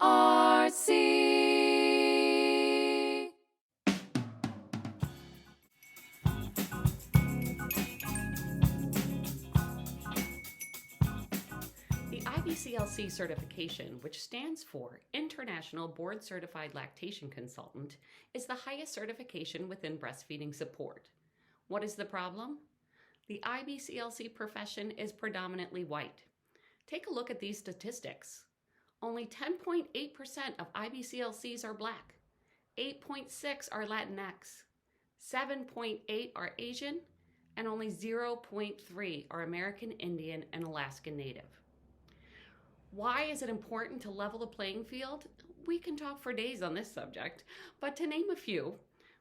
The IBCLC certification, which stands for International Board Certified Lactation Consultant, is the highest certification within breastfeeding support. What is the problem? The IBCLC profession is predominantly white. Take a look at these statistics. Only 10.8% of IBCLCs are Black, 8.6% are Latinx, 7.8% are Asian, and only 0.3% are American Indian and Alaskan Native. Why is it important to level the playing field? We can talk for days on this subject, but to name a few,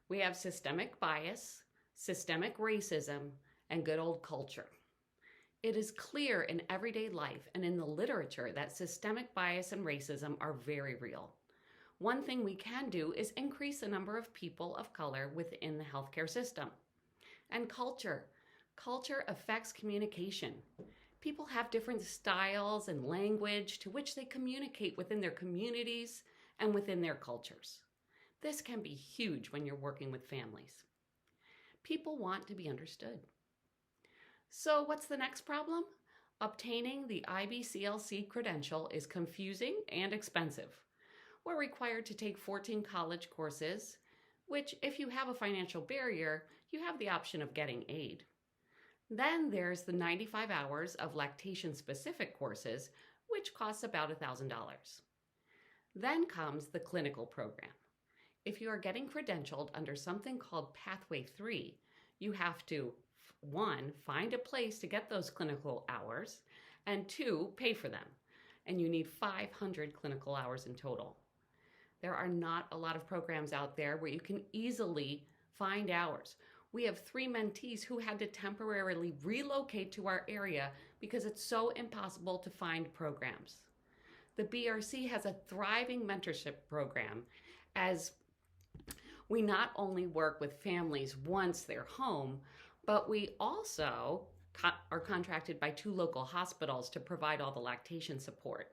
we have systemic bias, systemic racism, and good old culture. It is clear in everyday life and in the literature that systemic bias and racism are very real. One thing we can do is increase the number of people of color within the healthcare system. And culture. Culture affects communication. People have different styles and language to which they communicate within their communities and within their cultures. This can be huge when you're working with families. People want to be understood. So what's the next problem? Obtaining the IBCLC credential is confusing and expensive. We're required to take 14 college courses, which if you have a financial barrier, you have the option of getting aid. Then there's the 95 hours of lactation-specific courses, which costs about $1,000. Then comes the clinical program. If you are getting credentialed under something called Pathway 3, you have to, 1, find a place to get those clinical hours, and 2, pay for them. And you need 500 clinical hours in total. There are not a lot of programs out there where you can easily find hours. We have 3 mentees who had to temporarily relocate to our area because it's so impossible to find programs. The BRC has a thriving mentorship program, as we not only work with families once they're home, but we also are contracted by 2 local hospitals to provide all the lactation support.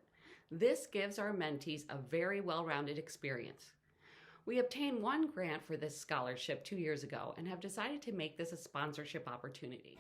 This gives our mentees a very well-rounded experience. We obtained 1 grant for this scholarship 2 years ago and have decided to make this a sponsorship opportunity.